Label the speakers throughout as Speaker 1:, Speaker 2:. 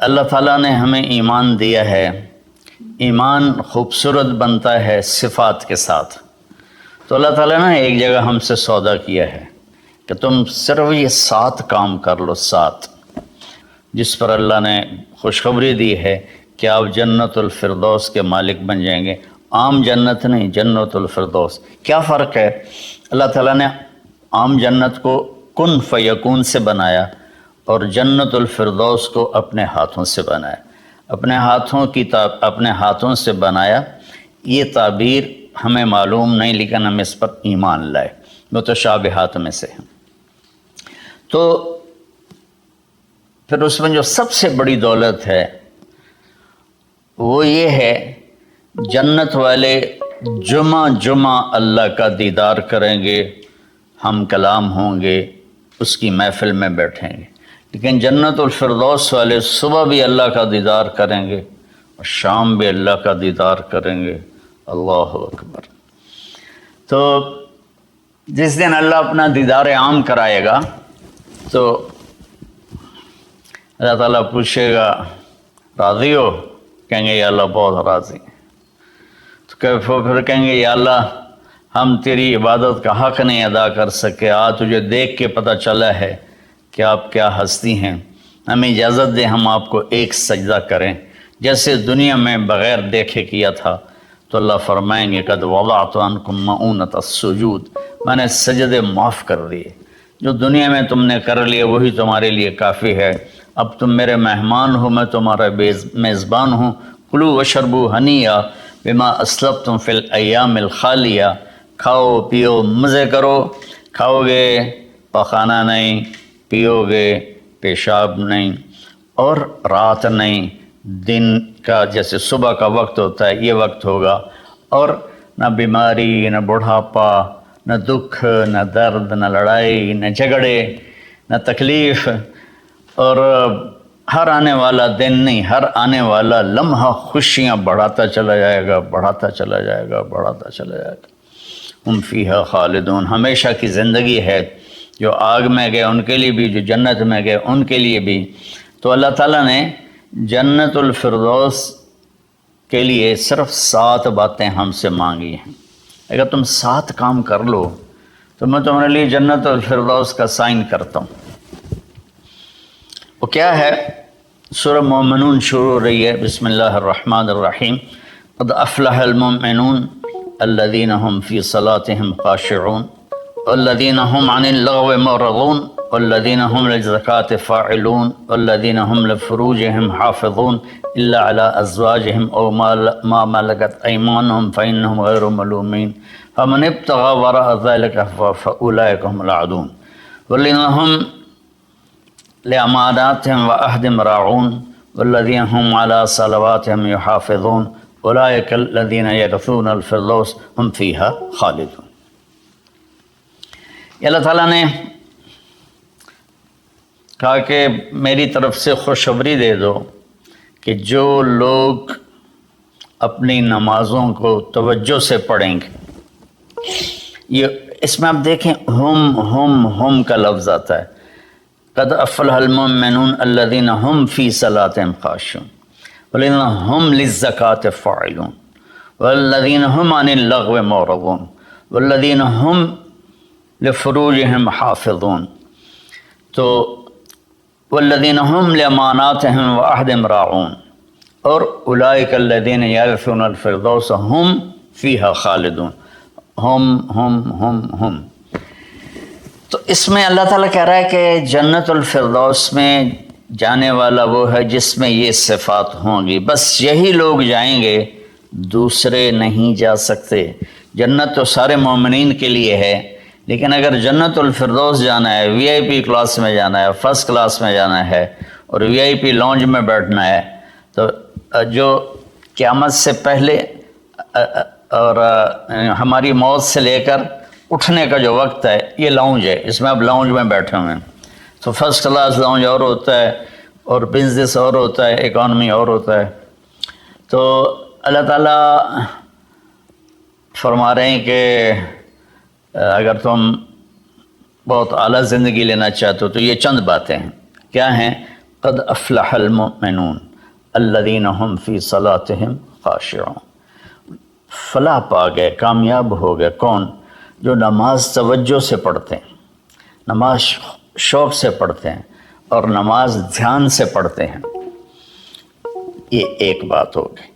Speaker 1: اللہ تعالیٰ نے ہمیں ایمان دیا ہے، ایمان خوبصورت بنتا ہے صفات کے ساتھ۔ تو اللہ تعالیٰ نے ایک جگہ ہم سے سودا کیا ہے کہ تم صرف یہ 7 کام کر لو، 7 جس پر اللہ نے خوشخبری دی ہے کہ آپ جنت الفردوس کے مالک بن جائیں گے۔ عام جنت نہیں، جنت الفردوس۔ کیا فرق ہے؟ اللہ تعالیٰ نے عام جنت کو کن فیکون سے بنایا اور جنت الفردوس کو اپنے ہاتھوں سے بنایا۔ اپنے ہاتھوں سے بنایا، یہ تعبیر ہمیں معلوم نہیں، لیکن ہم اس پر ایمان لائے، متشابہات میں سے ہیں۔ تو پھر اس میں جو سب سے بڑی دولت ہے وہ یہ ہے، جنت والے جمعہ اللہ کا دیدار کریں گے، ہم کلام ہوں گے، اس کی محفل میں بیٹھیں گے۔ لیکن جنت الفردوس والے صبح بھی اللہ کا دیدار کریں گے اور شام بھی اللہ کا دیدار کریں گے۔ اللہ اکبر۔ تو جس دن اللہ اپنا دیدار عام کرائے گا تو اللہ تعالیٰ پوچھے گا راضی ہو؟ کہیں گے یا اللہ بہت راضی۔ تو پھر کہیں گے یا اللہ ہم تیری عبادت کا حق نہیں ادا کر سکے، آج تجھے دیکھ کے پتہ چلا ہے کہ آپ کیا ہستی ہیں، ہمیں اجازت دیں ہم آپ کو ایک سجدہ کریں جیسے دنیا میں بغیر دیکھے کیا تھا۔ تو اللہ فرمائیں گے قد وضعت عنکم مؤونۃ السجود، میں نے سجدے معاف کر دیے، جو دنیا میں تم نے کر لیے وہی تمہارے لیے کافی ہے۔ اب تم میرے مہمان ہو، میں تمہارا میزبان ہوں۔ کلوا واشربوا ہنیئا بما اسلفتم فی الایام الخالیہ، کھاؤ پیو مزے کرو، کھاؤ گے پخانہ نہیں، پیو گے پیشاب نہیں، اور رات نہیں، دن کا جیسے صبح کا وقت ہوتا ہے یہ وقت ہوگا، اور نہ بیماری، نہ بڑھاپا، نہ دکھ، نہ درد، نہ لڑائی، نہ جھگڑے، نہ تکلیف، اور ہر آنے والا دن نہیں، ہر آنے والا لمحہ خوشیاں بڑھاتا چلا جائے گا، بڑھاتا چلا جائے گا، بڑھاتا چلا جائے گا۔ ہم فیہا خالدون، ہمیشہ کی زندگی ہے، جو آگ میں گئے ان کے لیے بھی، جو جنت میں گئے ان کے لیے بھی۔ تو اللہ تعالیٰ نے جنت الفردوس کے لیے صرف 7 باتیں ہم سے مانگی ہیں۔ اگر تم 7 کام کر لو تو میں تمہارے لیے جنت الفردوس کا سائن کرتا ہوں۔ وہ کیا ہے؟ سورہ مومنون شروع ہو رہی ہے، بسم اللہ الرحمن الرحیم۔ قد افلح المؤمنون الذین هم فی صلاتهم خاشعون والذین هم عن اللغو معرضون والذین هم للزکاة فاعلون والذین هم لفروجهم حافظون الا على ازواجهم او ما ملكت ایمانهم فانهم غیر ملومین فمن ابتغى وراء ذلك فاولئک هم العادون والذین هم لأماناتهم وعهدهم راعون والذین هم على صلواتهم يحافظون اولئک الذین یرثون الفردوس هم فیها خالدون۔ اللہ تعالیٰ نے کہا کہ میری طرف سے خوشخبری دے دو کہ جو لوگ اپنی نمازوں کو توجہ سے پڑھیں گے، یہ اس میں آپ دیکھیں ہم کا لفظ آتا ہے۔ قد افلح المؤمنون الذین هم فی صلاتهم خاشعون والذین هم للزکاة فاعلون والذین هم عن اللغو معرضون والذین هم لفروجهم حافظون، تو والذین هم لاماناتهم وعهدهم راعون، اور اولئک الذین یرثون الفردوس هم فیہا خالدون۔ ہم تو اس میں اللہ تعالیٰ کہہ رہا ہے کہ جنت الفردوس میں جانے والا وہ ہے جس میں یہ صفات ہوں گی، بس یہی لوگ جائیں گے، دوسرے نہیں جا سکتے۔ جنت تو سارے مومنین کے لیے ہے، لیکن اگر جنت الفردوس جانا ہے، وی آئی پی کلاس میں جانا ہے، فرسٹ کلاس میں جانا ہے، اور وی آئی پی لانج میں بیٹھنا ہے، تو جو قیامت سے پہلے اور ہماری موت سے لے کر اٹھنے کا جو وقت ہے یہ لاؤنج ہے، اس میں آپ لاؤنج میں بیٹھے ہوئے ہیں۔ تو فرسٹ کلاس لاؤنج اور ہوتا ہے، اور بزنس اور ہوتا ہے، اکانومی اور ہوتا ہے۔ تو اللہ تعالیٰ فرما رہے ہیں کہ اگر تم بہت اعلیٰ زندگی لینا چاہتے ہو تو یہ چند باتیں ہیں۔ کیا ہیں؟ قد افلح المؤمنون الذین هم فی صلاتهم خاشعون۔ فلاح پا گئے، کامیاب ہو گئے کون؟ جو نماز توجہ سے پڑھتے ہیں، نماز شوق سے پڑھتے ہیں اور نماز دھیان سے پڑھتے ہیں۔ یہ ایک بات ہو گئی۔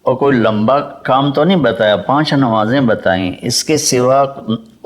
Speaker 1: اور کوئی لمبا کام تو نہیں بتایا، 5 نمازیں بتائیں، اس کے سوا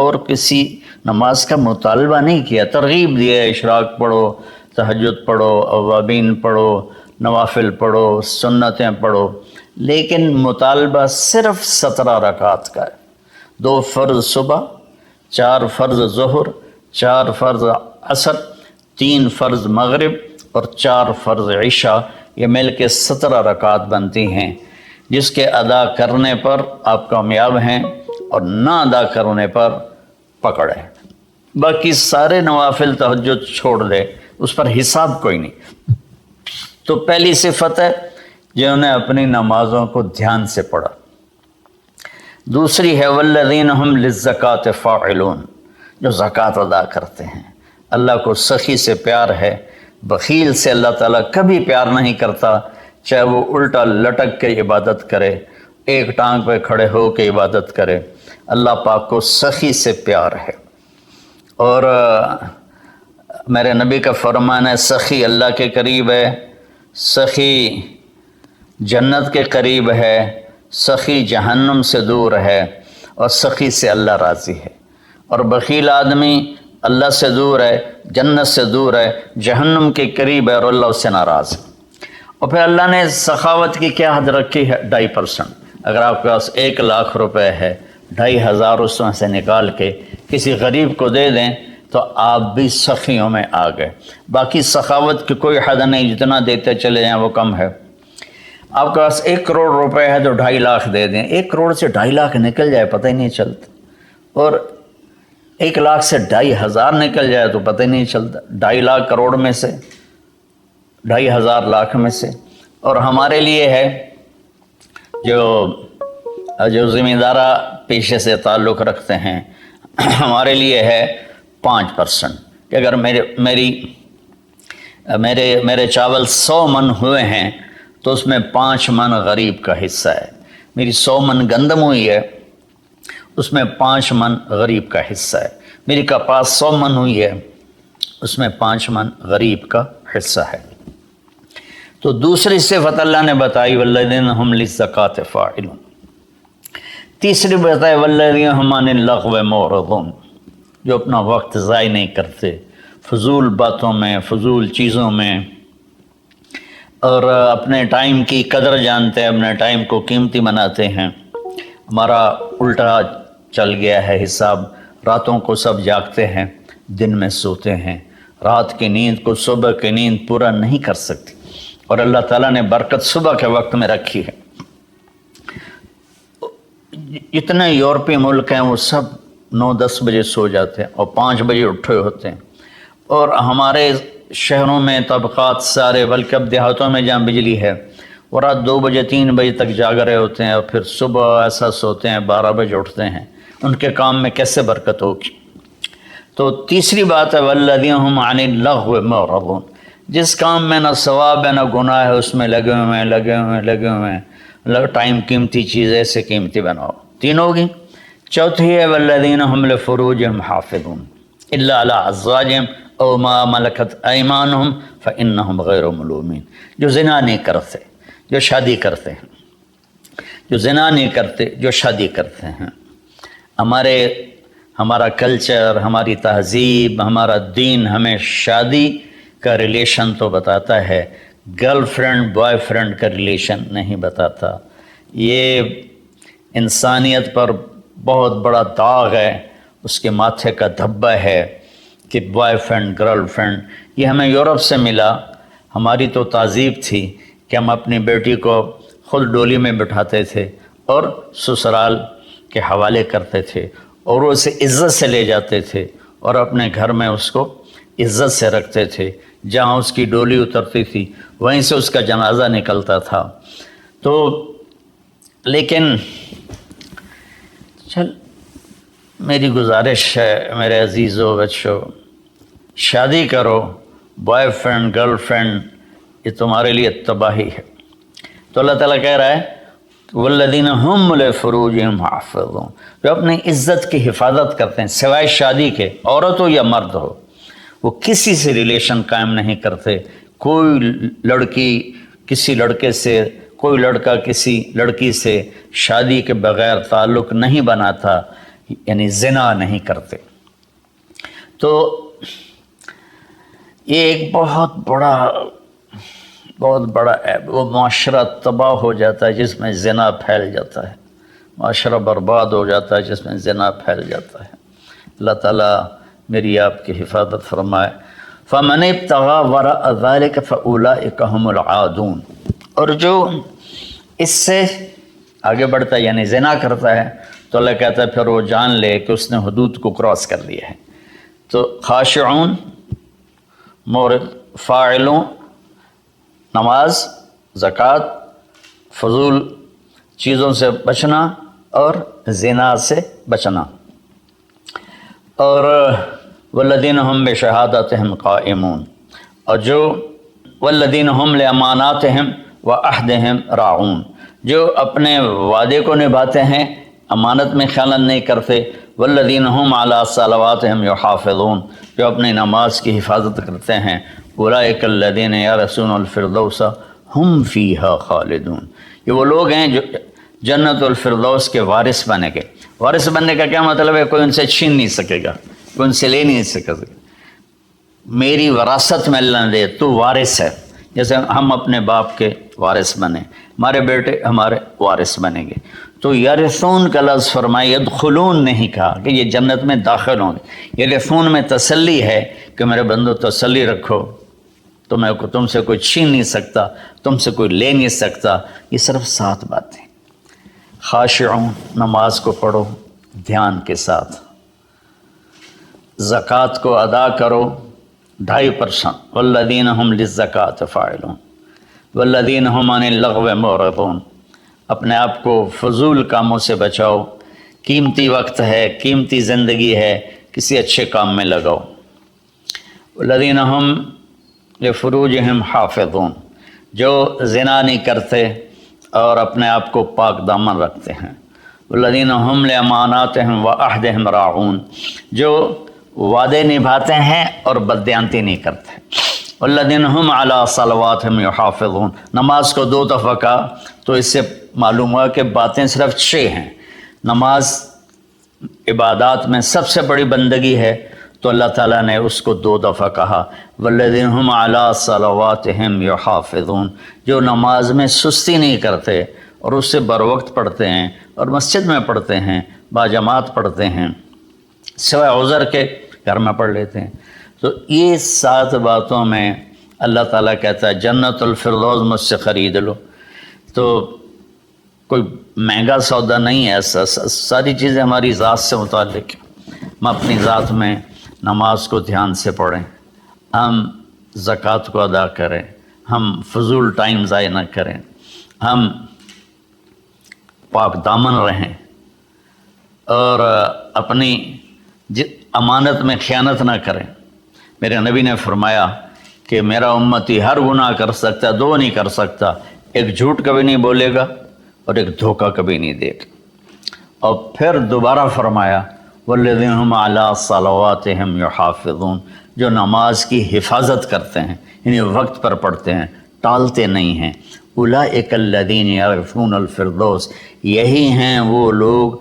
Speaker 1: اور کسی نماز کا مطالبہ نہیں کیا، ترغیب دیا، اشراق پڑھو، تہجد پڑھو، اوابین پڑھو، نوافل پڑھو، سنتیں پڑھو، لیکن مطالبہ صرف 17 رکعت کا ہے۔ 2 فرض صبح، 4 فرض ظہر، 4 فرض عصر، 3 فرض مغرب اور 4 فرض عشاء، یہ مل کے 17 رکعت بنتی ہیں، جس کے ادا کرنے پر آپ کامیاب ہیں اور نہ ادا کرنے پر پکڑ ہے۔ باقی سارے نوافل تہجد چھوڑ دے، اس پر حساب کوئی نہیں۔ تو پہلی صفت ہے جنہوں نے اپنی نمازوں کو دھیان سے پڑھا۔ دوسری ہے والذین هم للزکاۃ فاعلون، جو زکوٰۃ ادا کرتے ہیں۔ اللہ کو سخی سے پیار ہے، بخیل سے اللہ تعالیٰ کبھی پیار نہیں کرتا، چاہے وہ الٹا لٹک کے عبادت کرے، ایک ٹانگ پہ کھڑے ہو کے عبادت کرے، اللہ پاک کو سخی سے پیار ہے۔ اور میرے نبی کا فرمان ہے سخی اللہ کے قریب ہے، سخی جنت کے قریب ہے، سخی جہنم سے دور ہے، اور سخی سے اللہ راضی ہے۔ اور بخیل آدمی اللہ سے دور ہے، جنت سے دور ہے، جہنم کے قریب ہے، اور اللہ اس سے ناراض ہے۔ اور پھر اللہ نے سخاوت کی کیا حد رکھی ہے؟ 2.5%۔ اگر آپ کے پاس 1 لاکھ روپے ہے، 2,500 اس میں سے نکال کے کسی غریب کو دے دیں تو آپ بھی سخیوں میں آ گئے۔ باقی سخاوت کی کوئی حد نہیں، جتنا دیتے چلے جائیں وہ کم ہے۔ آپ کے پاس 1 کروڑ روپے ہے تو 2.5 لاکھ دے دیں، 1 کروڑ سے 2.5 لاکھ نکل جائے پتہ ہی نہیں چلتا، اور 1 لاکھ سے 2,500 نکل جائے تو پتہ ہی نہیں چلتا، 2.5 لاکھ کروڑ میں سے، 2,500 لاکھ میں سے۔ اور ہمارے لیے ہے جو زمیندارہ پیشے سے تعلق رکھتے ہیں، ہمارے لیے ہے 5%، کہ اگر میرے چاول 100 من ہوئے ہیں تو اس میں 5 من غریب کا حصہ ہے۔ میری 100 من گندم ہوئی ہے، اس میں 5 من غریب کا حصہ ہے۔ میری کپاس 100 من ہوئی ہے، اس میں 5 من غریب کا حصہ ہے۔ تو دوسری صفت اللہ نے بتائی والذین هم للزکاۃ فاعلون۔ تیسری بتائی والذین هم عن اللغو معرضون، جو اپنا وقت ضائع نہیں کرتے فضول باتوں میں، فضول چیزوں میں، اور اپنے ٹائم کی قدر جانتے ہیں، اپنے ٹائم کو قیمتی بناتے ہیں۔ ہمارا الٹا چل گیا ہے حساب، راتوں کو سب جاگتے ہیں، دن میں سوتے ہیں، رات کی نیند کو صبح کی نیند پورا نہیں کر سکتی، اور اللہ تعالیٰ نے برکت صبح کے وقت میں رکھی ہے۔ جتنے یورپی ملک ہیں وہ سب 9-10 بجے سو جاتے ہیں اور 5 بجے اٹھے ہوتے ہیں، اور ہمارے شہروں میں طبقات سارے، بلکہ اب دیہاتوں میں جہاں بجلی ہے وہ رات 2 بجے 3 بجے تک جاگ رہے ہوتے ہیں، اور پھر صبح ایسا سوتے ہیں 12 بجے اٹھتے ہیں۔ ان کے کام میں کیسے برکت ہوگی؟ تو تیسری بات ہے والذین هم عن اللغو معرضون، جس کام میں نہ ثواب ہے نہ گناہ ہے اس میں لگے ہوئے ہیں، ٹائم قیمتی چیز ایسے قیمتی بناؤ۔ 3 ہوگی۔ چوتھی ہے والذین هم لفروجهم حافظون الا علی ازواجهم او ما ملکت ایمانهم فانهم غیر ملومین، جو زنا نہیں کرتے، جو شادی کرتے ہیں، جو زنا نہیں کرتے، جو شادی کرتے ہیں۔ ہمارا کلچر، ہماری تہذیب، ہمارا دین ہمیں شادی کا ریلیشن تو بتاتا ہے، گرل فرینڈ بوائے فرینڈ کا ریلیشن نہیں بتاتا۔ یہ انسانیت پر بہت بڑا داغ ہے، اس کے ماتھے کا دھبہ ہے کہ بوائے فرینڈ گرل فرینڈ، یہ ہمیں یورپ سے ملا۔ ہماری تو تہذیب تھی کہ ہم اپنی بیٹی کو خود ڈولی میں بٹھاتے تھے اور سسرال کے حوالے کرتے تھے، اور اسے عزت سے لے جاتے تھے اور اپنے گھر میں اس کو عزت سے رکھتے تھے۔ جہاں اس کی ڈولی اترتی تھی وہیں سے اس کا جنازہ نکلتا تھا۔ تو لیکن میری گزارش ہے میرے عزیزو بچوں، شادی کرو، بوائے فرینڈ گرل فرینڈ یہ تمہارے لیے تباہی ہے۔ تو اللہ تعالیٰ کہہ رہا ہے والذین هم لفروجہم حافظون، جو اپنی عزت کی حفاظت کرتے ہیں سوائے شادی کے، عورت ہو یا مرد ہو، وہ کسی سے ریلیشن قائم نہیں کرتے، کوئی لڑکی کسی لڑکے سے، کوئی لڑکا کسی لڑکی سے شادی کے بغیر تعلق نہیں بناتا، یعنی زنا نہیں کرتے۔ تو یہ ایک بہت بڑا عیب، وہ معاشرہ تباہ ہو جاتا ہے جس میں زنا پھیل جاتا ہے، معاشرہ برباد ہو جاتا ہے جس میں زنا پھیل جاتا ہے۔ اللہ تعالیٰ میری آپ کی حفاظت فرمائے۔ فَمَنِ ابْتَغَىٰ وَرَاءَ ذَلِكَ فَأُولَٰئِكَ هُمُ الْعَادُونَ، اور جو اس سے آگے بڑھتا ہے یعنی زنا کرتا ہے تو اللہ کہتا ہے پھر وہ جان لے کہ اس نے حدود کو کراس کر لیا ہے۔ تو خاشعون، مورد، فاعلون، نماز، زکوٰۃ، فضول چیزوں سے بچنا اور زنا سے بچنا، اور والذین ہم بشہادتہم قائمون، اور جو والذین ہم لاماناتہم وعہدہم راعون، جو اپنے وعدے کو نبھاتے ہیں، امانت میں خیانت نہیں کرتے، والذین ہم علی صلواتہم یحافظون، جو اپنی نماز کی حفاظت کرتے ہیں، اولئک الذین یرثون الفردوس ہم فیہا خالدون، یہ وہ لوگ ہیں جو جنت الفردوس کے وارث بنے گے۔ وارث بننے کا کیا مطلب ہے؟ کوئی ان سے چھین نہیں سکے گا، کوئی ان سے لے نہیں سکے گا، میری وراثت میں اللہ نے دے، تو وارث ہے، جیسے ہم اپنے باپ کے وارث بنے، ہمارے بیٹے ہمارے وارث بنیں گے۔ تو یرثون کا لفظ فرمائے، یدخلون نہیں کہا کہ یہ جنت میں داخل ہوں گے۔ یرثون میں تسلی ہے کہ میرے بندو تسلی رکھو، تم سے کوئی چھین نہیں سکتا، تم سے کوئی لے نہیں سکتا۔ یہ صرف 7 باتیں۔ خاشعون، نماز کو پڑھو دھیان کے ساتھ، زکوٰۃ کو ادا کرو 2.5%، والذین ہم للزکوٰۃ فاعلون، والذین ہم عن اللغو معرضون، اپنے آپ کو فضول کاموں سے بچاؤ، قیمتی وقت ہے، قیمتی زندگی ہے، کسی اچھے کام میں لگاؤ۔ والذین ہم لفروجہم حافظون، جو زنا نہیں کرتے اور اپنے آپ کو پاک دامن رکھتے ہیں۔ والذین ہم لاماناتہم وعہدہم راعون، جو وعدے نبھاتے ہیں اور بددیانتی نہیں کرتے۔ والذین ہم علی صلواتہم یحافظون، نماز کو 2 دفعہ کہا تو اس سے معلوم ہوا کہ باتیں صرف 6 ہیں۔ نماز عبادات میں سب سے بڑی بندگی ہے تو اللہ تعالیٰ نے اس کو 2 دفعہ کہا، والذین ہم علی صلواتہم یحافظون، جو نماز میں سستی نہیں کرتے اور اس سے بر وقت پڑھتے ہیں اور مسجد میں پڑھتے ہیں، باجماعت پڑھتے ہیں، سوائے عذر کے گھر میں پڑھ لیتے ہیں۔ تو یہ 7 باتوں میں اللہ تعالیٰ کہتا ہے جنت الفردوس مجھ سے خرید لو۔ تو کوئی مہنگا سودا نہیں ہے، ساری چیزیں ہماری ذات سے متعلق ہیں۔ ہم اپنی ذات میں نماز کو دھیان سے پڑھیں، ہم زکوٰۃ کو ادا کریں، ہم فضول ٹائم ضائع نہ کریں، ہم پاک دامن رہیں اور اپنی امانت میں خیانت نہ کریں۔ میرے نبی نے فرمایا کہ میرا امتی ہر گناہ کر سکتا ہے، 2 نہیں کر سکتا، ایک جھوٹ کبھی نہیں بولے گا اور ایک دھوکہ کبھی نہیں دے گا۔ اور پھر دوبارہ فرمایا والذین ہم علی صلواتہم یحافظون، جو نماز کی حفاظت کرتے ہیں، یعنی وقت پر پڑھتے ہیں، ٹالتے نہیں ہیں۔ اولئک الذین یرثون الفردوس، یہی ہیں وہ لوگ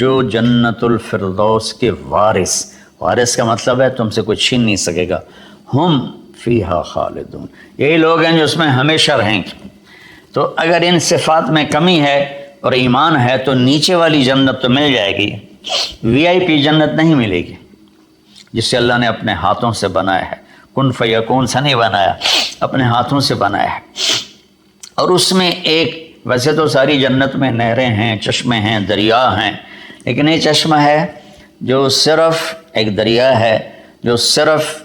Speaker 1: جو جنت الفردوس کے وارث کا مطلب ہے تم سے کوئی چھین نہیں سکے گا، ہم فیہا خالدون، یہی لوگ ہیں جو اس میں ہمیشہ رہیں گے۔ تو اگر ان صفات میں کمی ہے اور ایمان ہے تو نیچے والی جنت تو مل جائے گی، VIP جنت نہیں ملے گی، جسے اللہ نے اپنے ہاتھوں سے بنایا ہے، کن فیکون سے نہیں بنایا، اپنے ہاتھوں سے بنایا ہے۔ اور اس میں ویسے تو ساری جنت میں نہریں ہیں، چشمے ہیں، دریا ہیں، لیکن یہ چشمہ ہے جو صرف ایک دریا ہے جو صرف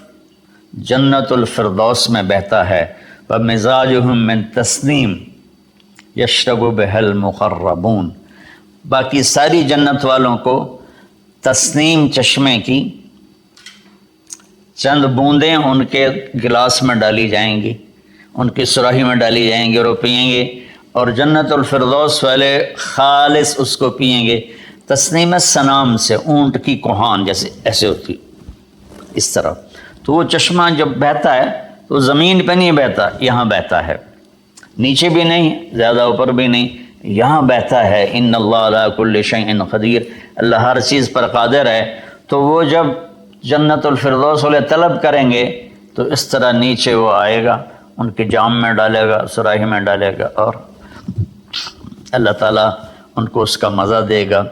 Speaker 1: جنت الفردوس میں بہتا ہے، وَمِزَاجُهُم مِّن تَسْنِيمٍ يَشْرَبُ بِهَا الْمُقَرَّبُونَ، باقی ساری جنت والوں کو تسنیم چشمے کی چند بوندیں ان کے گلاس میں ڈالی جائیں گی، ان کی سراہی میں ڈالی جائیں گی اور وہ پئیں گے، اور جنت الفردوس والے خالص اس کو پئیں گے۔ تسنیم سنام سے، اونٹ کی کوہان جیسے ایسے ہوتی، اس طرح۔ تو وہ چشمہ جب بہتا ہے تو زمین پہ نہیں بہتا، یہاں بہتا ہے، نیچے بھی نہیں، زیادہ اوپر بھی نہیں، یہاں بہتا ہے۔ ان اللہ علی کل شیء قدیر، اللہ ہر چیز پر قادر ہے۔ تو وہ جب جنت الفردوس والے طلب کریں گے تو اس طرح نیچے وہ آئے گا، ان کے جام میں ڈالے گا، سراہی میں ڈالے گا، اور اللہ تعالیٰ ان کو اس کا مزہ دے گا۔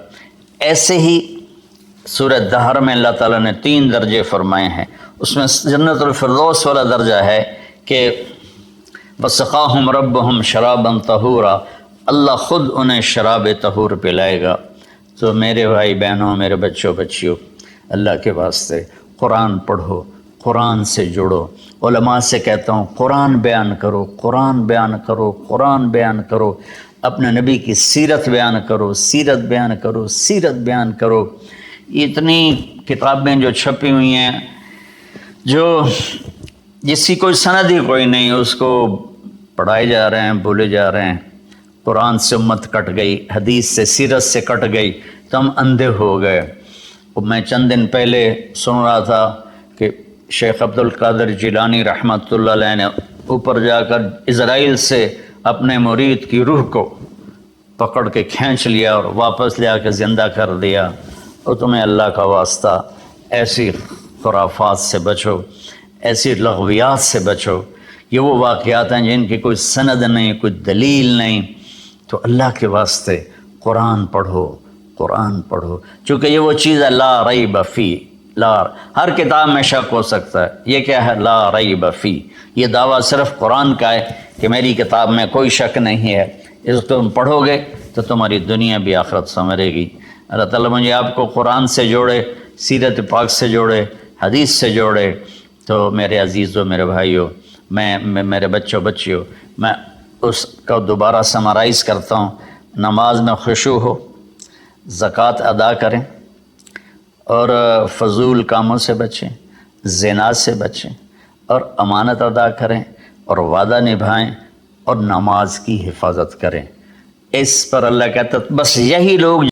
Speaker 1: ایسے ہی سورہ دہر میں اللہ تعالیٰ نے 3 درجے فرمائے ہیں، اس میں جنت الفردوس والا درجہ ہے کہ وَسَقَاهُمْ رَبُّهُمْ شَرَابًا طَهُورًا، اللہ خود انہیں شراب طہور پلائے گا۔ تو میرے بھائی بہنوں، میرے بچوں بچیوں، اللہ کے واسطے قرآن پڑھو، قرآن سے جڑو۔ علماء سے کہتا ہوں قرآن بیان کرو، قرآن بیان کرو، قرآن بیان کرو، اپنے نبی کی سیرت بیان کرو، سیرت بیان کرو، سیرت بیان کرو۔ اتنی کتابیں جو چھپی ہوئی ہیں، جو جس کی کوئی سند ہی کوئی نہیں، اس کو پڑھائے جا رہے ہیں، بولے جا رہے ہیں۔ قرآن سے امت کٹ گئی، حدیث سے، سیرت سے کٹ گئی، تو ہم اندھے ہو گئے۔ میں چند دن پہلے سن رہا تھا کہ شیخ عبد القادر جیلانی رحمۃ اللہ علیہ نے اوپر جا کر اسرائیل سے اپنے مرید کی روح کو پکڑ کے کھینچ لیا اور واپس لے آ کے زندہ کر دیا۔ اور تمہیں اللہ کا واسطہ ایسی خرافات سے بچو، ایسی لغویات سے بچو۔ یہ وہ واقعات ہیں جن کی کوئی سند نہیں، کوئی دلیل نہیں۔ تو اللہ کے واسطے قرآن پڑھو، قرآن پڑھو، چونکہ یہ وہ چیز ہے لا ریب فی، ہر کتاب میں شک ہو سکتا ہے، یہ کیا ہے؟ لا ریب فی۔ یہ دعویٰ صرف قرآن کا ہے کہ میری کتاب میں کوئی شک نہیں ہے، اس کو تم پڑھو گے تو تمہاری دنیا بھی آخرت سنورے گی۔ اللہ تعالیٰ مجھے آپ کو قرآن سے جوڑے، سیرت پاک سے جوڑے، حدیث سے جوڑے۔ تو میرے عزیزوں، میرے بھائیوں، میرے بچوں بچیوں، میں اس کا دوبارہ سمرائز کرتا ہوں۔ نماز میں خشوع ہو، زکوٰۃ ادا کریں، اور فضول کاموں سے بچیں، زنا سے بچیں، اور امانت ادا کریں، اور وعدہ نبھائیں، اور نماز کی حفاظت کریں۔ اس پر اللہ کہتا ہے بس یہی لوگ